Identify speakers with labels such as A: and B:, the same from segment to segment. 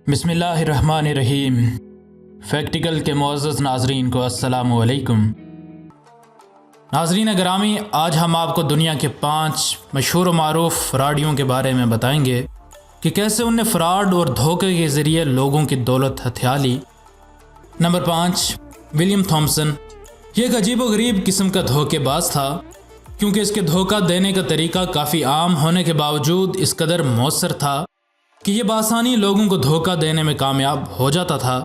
A: بسم اللہ الرحمن الرحیم۔ فیکٹیکل کے معزز ناظرین کو السلام علیکم۔ ناظرین گرامی، آج ہم آپ کو دنیا کے 5 مشہور و معروف فراڈیوں کے بارے میں بتائیں گے کہ کیسے انہیں فراڈ اور دھوکے کے ذریعے لوگوں کی دولت ہتھیا لی۔ Number 5، William Thompson. یہ ایک عجیب و غریب قسم کا دھوکے باز تھا، کیونکہ اس کے دھوکہ دینے کا طریقہ کافی عام ہونے کے باوجود اس قدر مؤثر تھا کہ یہ بآسانی لوگوں کو دھوکہ دینے میں کامیاب ہو جاتا تھا۔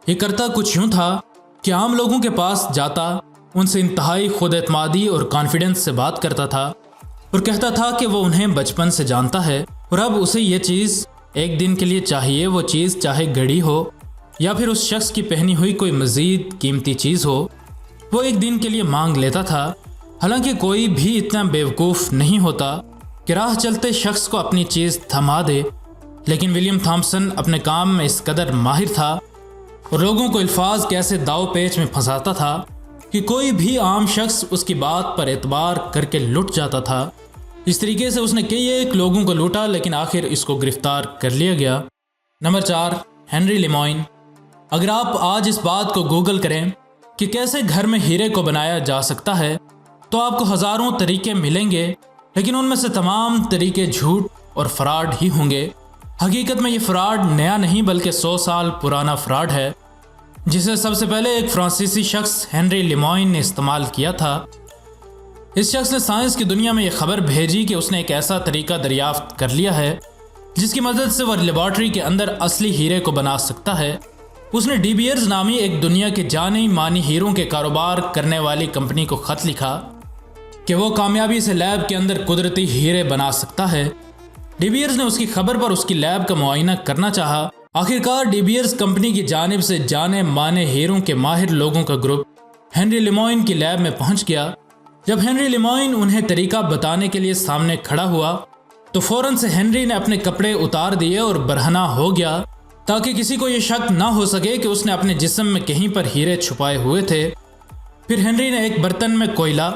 A: یہ کرتا کچھ یوں تھا کہ عام لوگوں کے پاس جاتا، ان سے انتہائی خود اعتمادی اور کانفیڈنس سے بات کرتا تھا اور کہتا تھا کہ وہ انہیں بچپن سے جانتا ہے اور اب اسے یہ چیز ایک دن کے لیے چاہیے، وہ چیز چاہے گھڑی ہو یا پھر اس شخص کی پہنی ہوئی کوئی مزید قیمتی چیز ہو، وہ ایک دن کے لیے مانگ لیتا تھا۔ حالانکہ کوئی بھی اتنا بیوقوف نہیں ہوتا کہ راہ چلتے شخص کو اپنی چیز تھما دے، لیکن ولیم تھامپسن اپنے کام میں اس قدر ماہر تھا اور لوگوں کو الفاظ کے ایسے داؤ پیچ میں پھنساتا تھا کہ کوئی بھی عام شخص اس کی بات پر اعتبار کر کے لٹ جاتا تھا۔ اس طریقے سے اس نے کئی ایک لوگوں کو لوٹا، لیکن آخر اس کو گرفتار کر لیا گیا۔ Number 4، Henry Lemoine. اگر آپ آج اس بات کو گوگل کریں کہ کیسے گھر میں ہیرے کو بنایا جا سکتا ہے تو آپ کو ہزاروں طریقے ملیں گے، لیکن ان میں سے تمام طریقے جھوٹ اور فراڈ ہی ہوں گے۔ حقیقت میں یہ فراڈ نیا نہیں بلکہ 100 سال پرانا فراڈ ہے، جسے سب سے پہلے ایک فرانسیسی شخص ہنری لیموائن نے استعمال کیا تھا۔ اس شخص نے سائنس کی دنیا میں یہ خبر بھیجی کہ اس نے ایک ایسا طریقہ دریافت کر لیا ہے جس کی مدد سے وہ لیبارٹری کے اندر اصلی ہیرے کو بنا سکتا ہے۔ اس نے ڈی بیئرز نامی ایک دنیا کے جانی مانی ہیروں کے کاروبار کرنے والی کمپنی کو خط لکھا کہ وہ کامیابی سے لیب کے اندر قدرتی ہیرے بنا سکتا ہے۔ ڈی بیئرز نے اس کی خبر پر اس کی لیب کا معائنہ کرنا چاہا۔ آخرکار ڈی بیئرز کمپنی کی جانب سے جانے مانے ہیروں کے ماہر لوگوں کا گروپ ہنری لیموائن کی لیب میں پہنچ گیا۔ جب ہنری لیموائن انہیں طریقہ بتانے کے لیے سامنے کھڑا ہوا تو فوراً سے ہنری نے اپنے کپڑے اتار دیے اور برہنہ ہو گیا تاکہ کسی کو یہ شک نہ ہو سکے کہ اس نے اپنے جسم میں کہیں پر ہیرے چھپائے ہوئے تھے۔ پھر ہنری نے ایک برتن میں کوئلہ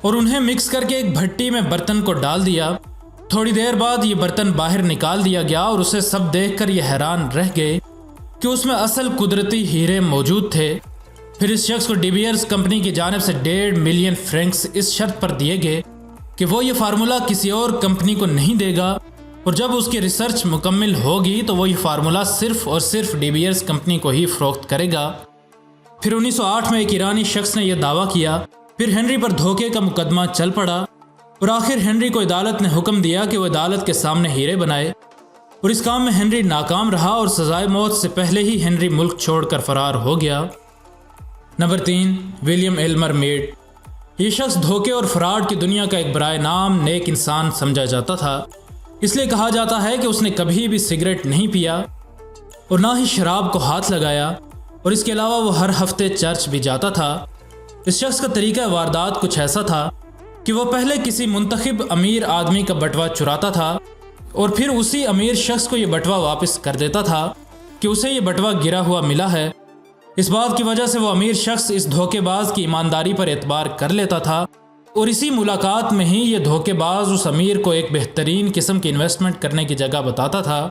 A: اور انہیں مکس کر کے ایک بھٹی میں برتن کو ڈال دیا۔ تھوڑی دیر بعد یہ برتن باہر نکال دیا گیا اور اسے سب دیکھ کر یہ حیران رہ گئے کہ اس میں اصل قدرتی ہیرے موجود تھے۔ پھر اس شخص کو ڈی بیئرز کمپنی کی جانب سے 1.5 ملین فرینکس اس شرط پر دیے گئے کہ وہ یہ فارمولہ کسی اور کمپنی کو نہیں دے گا، اور جب اس کی ریسرچ مکمل ہوگی تو وہ یہ فارمولہ صرف اور صرف ڈی بیئرز کمپنی کو ہی فروخت کرے گا۔ پھر 1908 میں ایک ایرانی شخص نے یہ دعویٰ کیا۔ پھر ہنری پر دھوکے کا مقدمہ چل پڑا اور آخر ہنری کو عدالت نے حکم دیا کہ وہ عدالت کے سامنے ہیرے بنائے، اور اس کام میں ہنری ناکام رہا اور سزائے موت سے پہلے ہی ہنری ملک چھوڑ کر فرار ہو گیا۔ Number 3، William Elmer made. یہ شخص دھوکے اور فراڈ کی دنیا کا ایک برائے نام نیک انسان سمجھا جاتا تھا۔ اس لیے کہا جاتا ہے کہ اس نے کبھی بھی سگریٹ نہیں پیا اور نہ ہی شراب کو ہاتھ لگایا، اور اس کے علاوہ وہ ہر ہفتے چرچ بھی جاتا تھا۔ اس شخص کا طریقہ واردات کچھ ایسا تھا کہ وہ پہلے کسی منتخب امیر آدمی کا بٹوا چراتا تھا اور پھر اسی امیر شخص کو یہ بٹوا واپس کر دیتا تھا کہ اسے یہ بٹوا گرا ہوا ملا ہے۔ اس بات کی وجہ سے وہ امیر شخص اس دھوکے باز کی ایمانداری پر اعتبار کر لیتا تھا، اور اسی ملاقات میں ہی یہ دھوکے باز اس امیر کو ایک بہترین قسم کی انویسٹمنٹ کرنے کی جگہ بتاتا تھا۔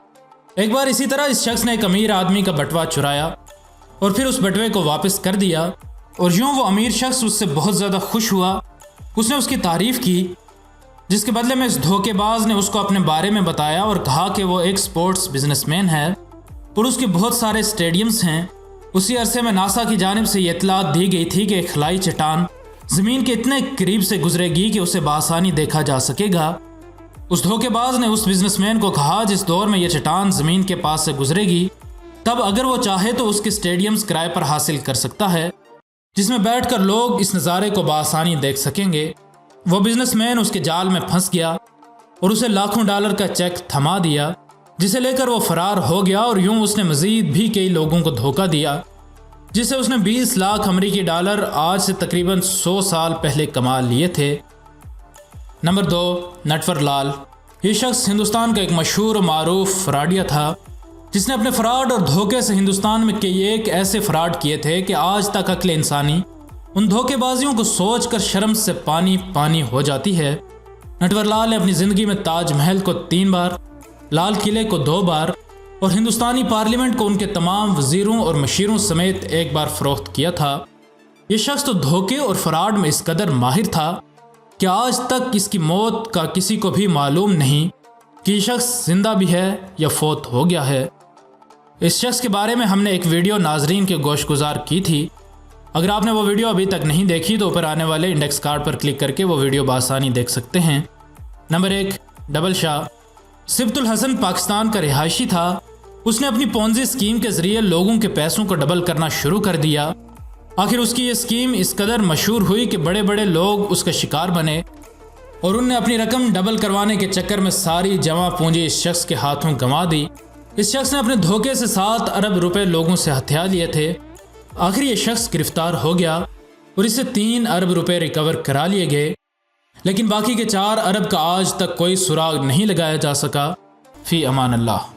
A: ایک بار اسی طرح اس شخص نے ایک امیر آدمی کا بٹوا چرایا اور پھر اس بٹوے کو واپس کر دیا، اور یوں وہ امیر شخص اس سے بہت زیادہ خوش ہوا۔ اس نے اس کی تعریف کی، جس کے بدلے میں اس دھوکے باز نے اس کو اپنے بارے میں بتایا اور کہا کہ وہ ایک سپورٹس بزنس مین ہے اور اس کے بہت سارے اسٹیڈیمز ہیں۔ اسی عرصے میں ناسا کی جانب سے یہ اطلاع دی گئی تھی کہ ایک خلائی چٹان زمین کے اتنے قریب سے گزرے گی کہ اسے بآسانی دیکھا جا سکے گا۔ اس دھوکے باز نے اس بزنس مین کو کہا جس دور میں یہ چٹان زمین کے پاس سے گزرے گی، تب اگر وہ چاہے تو اس کے اسٹیڈیمز کرائے پر حاصل کر سکتا ہے، جس میں بیٹھ کر لوگ اس نظارے کو بآسانی دیکھ سکیں گے۔ وہ بزنس مین اس کے جال میں پھنس گیا اور اسے لاکھوں ڈالر کا چیک تھما دیا، جسے لے کر وہ فرار ہو گیا، اور یوں اس نے مزید بھی کئی لوگوں کو دھوکہ دیا، جسے اس نے 20 لاکھ امریکی ڈالر آج سے تقریباً 100 سال پہلے کما لیے تھے۔ نمبر 2، نٹور لال۔ یہ شخص ہندوستان کا ایک مشہور و معروف فراڈیا تھا جس نے اپنے فراڈ اور دھوکے سے ہندوستان میں کئی ایک ایسے فراڈ کیے تھے کہ آج تک عقل انسانی ان دھوکے بازیوں کو سوچ کر شرم سے پانی پانی ہو جاتی ہے۔ نٹور لال نے اپنی زندگی میں تاج محل کو 3 بار، لال قلعے کو 2 بار اور ہندوستانی پارلیمنٹ کو ان کے تمام وزیروں اور مشیروں سمیت ایک بار فروخت کیا تھا۔ یہ شخص تو دھوکے اور فراڈ میں اس قدر ماہر تھا کہ آج تک اس کی موت کا کسی کو بھی معلوم نہیں کہ یہ شخص زندہ بھی ہے یا فوت ہو گیا ہے۔ اس شخص کے بارے میں ہم نے ایک ویڈیو ناظرین کے گوش گزار کی تھی۔ اگر آپ نے وہ ویڈیو ابھی تک نہیں دیکھی تو اوپر آنے والے انڈیکس کارڈ پر کلک کر کے وہ ویڈیو بآسانی دیکھ سکتے ہیں۔ نمبر 1، ڈبل شاہ۔ صبت الحسن پاکستان کا رہائشی تھا۔ اس نے اپنی پونزی اسکیم کے ذریعے لوگوں کے پیسوں کو ڈبل کرنا شروع کر دیا۔ آخر اس کی یہ اسکیم اس قدر مشہور ہوئی کہ بڑے بڑے لوگ اس کا شکار بنے اور ان نے اپنی رقم ڈبل کروانے کے چکر میں ساری جمع پونجی اس شخص کے ہاتھوں گنوا دی۔ اس شخص نے اپنے دھوکے سے 7 ارب روپے لوگوں سے ہتھیا لیے تھے۔ آخر یہ شخص گرفتار ہو گیا اور اسے 3 ارب روپے ریکور کرا لیے گئے، لیکن باقی کے 4 ارب کا آج تک کوئی سراغ نہیں لگایا جا سکا۔ فی امان اللہ۔